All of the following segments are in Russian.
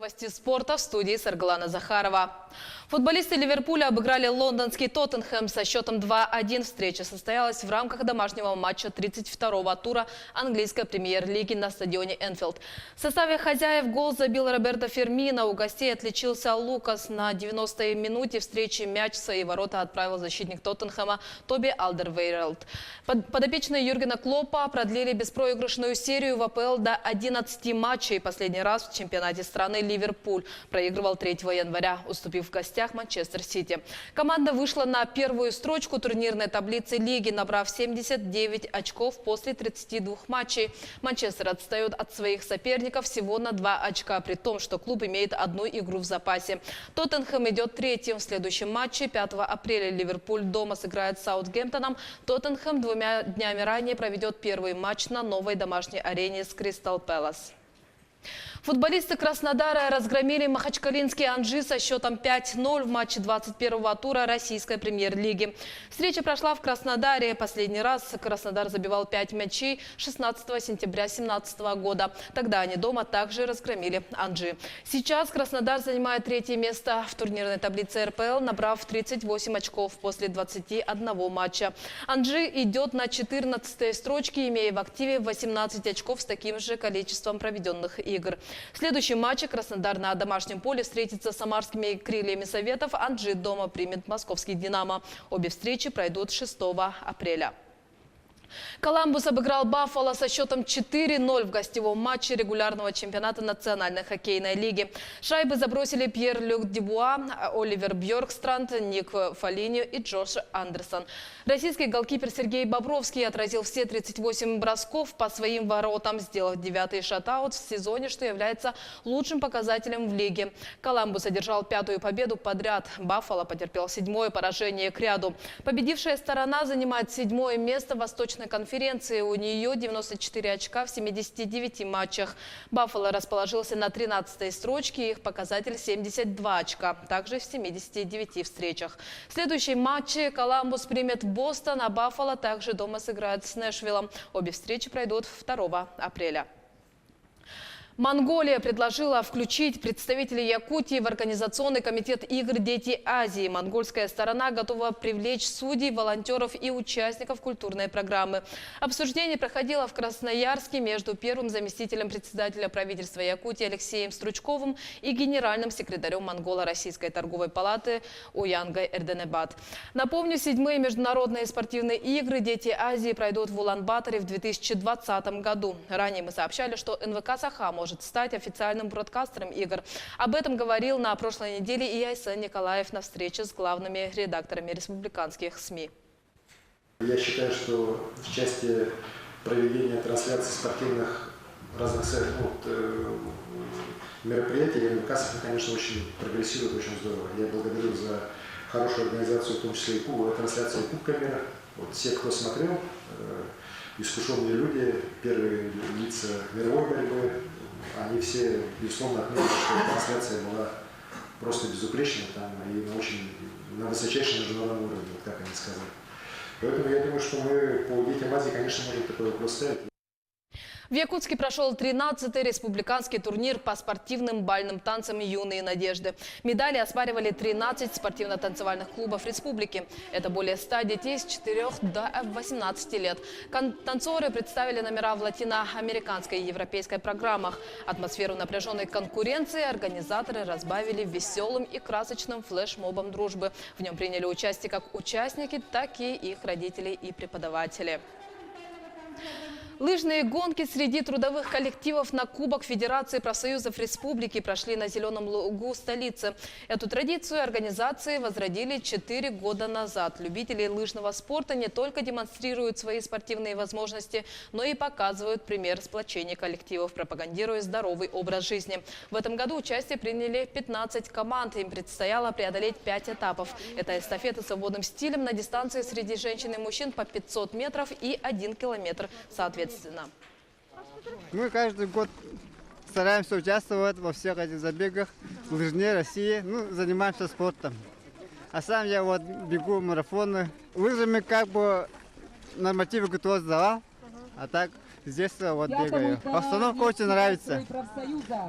Новости спорта в студии Саргалана Захарова. Футболисты Ливерпуля обыграли лондонский Тоттенхэм со счетом 2-1. Встреча состоялась в рамках домашнего матча 32-го тура английской премьер-лиги на стадионе Энфилд. В составе хозяев гол забил Роберто Фермино. У гостей отличился Лукас. На 90-й минуте встречи мяч в свои ворота отправил защитник Тоттенхэма Тоби Алдервейрелд. Подопечные Юргена Клоппа продлили беспроигрышную серию в АПЛ до 11 матчей. Последний раз в чемпионате страны Ливерпуль проигрывал 3 января, уступив в гостях Манчестер Сити. Команда вышла на первую строчку турнирной таблицы лиги, набрав 79 очков после 32 матчей. Манчестер отстает от своих соперников всего на 2 очка, при том, что клуб имеет одну игру в запасе. Тоттенхэм идет третьим. В следующем матче 5 апреля Ливерпуль дома сыграет с Саутгемптоном. Тоттенхэм 2 днями ранее проведет первый матч на новой домашней арене с Кристал Пэлас. Футболисты Краснодара разгромили махачкалинский Анжи со счетом 5-0 в матче 21-го тура российской премьер-лиги. Встреча прошла в Краснодаре. Последний раз Краснодар забивал 5 мячей 16 сентября 2017 года. Тогда они дома также разгромили Анжи. Сейчас Краснодар занимает 3-е место в турнирной таблице РПЛ, набрав 38 очков после 21 матча. Анжи идет на 14-й строчке, имея в активе 18 очков с таким же количеством проведенных игр. В следующем матче Краснодар на домашнем поле встретится с самарскими крыльями Советов. Анжи дома примет московский «Динамо». Обе встречи пройдут 6 апреля. Коламбус обыграл Баффало со счетом 4-0 в гостевом матче регулярного чемпионата Национальной хоккейной лиги. Шайбы забросили Пьер-Люк Дебуа, Оливер Бьоркстранд, Ник Фолиньо и Джош Андерсон. Российский голкипер Сергей Бобровский отразил все 38 бросков по своим воротам, сделав 9-й шатаут в сезоне, что является лучшим показателем в лиге. Коламбус одержал 5-ю победу подряд. Баффало потерпел 7-е поражение к ряду. Победившая сторона занимает 7-е место в Восточной конференции. У нее 94 очка в 79 матчах. Баффало расположился на 13-й строчке. Их показатель 72 очка, также в 79 встречах. В следующем матче Коламбус примет Бостон, а Баффало также дома сыграет с Нэшвиллом. Обе встречи пройдут 2 апреля. Монголия предложила включить представителей Якутии в Организационный комитет игр «Дети Азии». Монгольская сторона готова привлечь судей, волонтеров и участников культурной программы. Обсуждение проходило в Красноярске между первым заместителем председателя правительства Якутии Алексеем Стручковым и генеральным секретарем Монголо-Российской торговой палаты Уянгой Эрденебат. Напомню, 7-е международные спортивные игры «Дети Азии» пройдут в Улан-Баторе в 2020 году. Ранее мы сообщали, что НВК «Саха» может стать официальным бродкастером игр. Об этом говорил на прошлой неделе и Айсен Николаев на встрече с главными редакторами республиканских СМИ. Я считаю, что в части проведения трансляций спортивных разных мероприятий НВК «Саха», конечно, очень прогрессирует, очень здорово. Я благодарю за хорошую организацию, в том числе и трансляции Кубка мира. Вот все, кто смотрел, искушенные люди, первые лица мировой борьбы, они все, безусловно, отметили, что трансляция была просто безупречной там, и на высочайшем международном уровне, вот как они сказали. Поэтому я думаю, что мы по детям Азии, конечно, можем такой вопрос ставить. В Якутске прошел 13-й республиканский турнир по спортивным бальным танцам «Юные надежды». Медали оспаривали 13 спортивно-танцевальных клубов республики. Это более 100 детей с 4 до 18 лет. Танцоры представили номера в латиноамериканской и европейской программах. Атмосферу напряженной конкуренции организаторы разбавили веселым и красочным флешмобом дружбы. В нем приняли участие как участники, так и их родители и преподаватели. Лыжные гонки среди трудовых коллективов на Кубок Федерации профсоюзов республики прошли на Зеленом лугу столицы. Эту традицию организации возродили 4 года назад. Любители лыжного спорта не только демонстрируют свои спортивные возможности, но и показывают пример сплочения коллективов, пропагандируя здоровый образ жизни. В этом году участие приняли 15 команд. Им предстояло преодолеть 5 этапов. Это эстафеты с свободным стилем на дистанции среди женщин и мужчин по 500 метров и 1 километр соответственно. Мы каждый год стараемся участвовать во всех этих забегах в лыжне России. Занимаемся спортом. А сам я бегу марафоны. Лыжами нормативы ГТО сдавал, а так с детства бегаю. Обстановка очень нравится.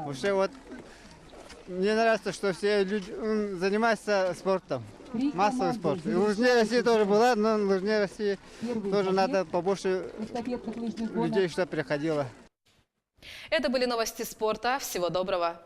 Уже мне нравится, что все люди занимаются спортом, массовым спортом. И в лыжне России тоже была, но в лыжне России тоже надо побольше людей, чтобы приходило. Это были новости спорта. Всего доброго.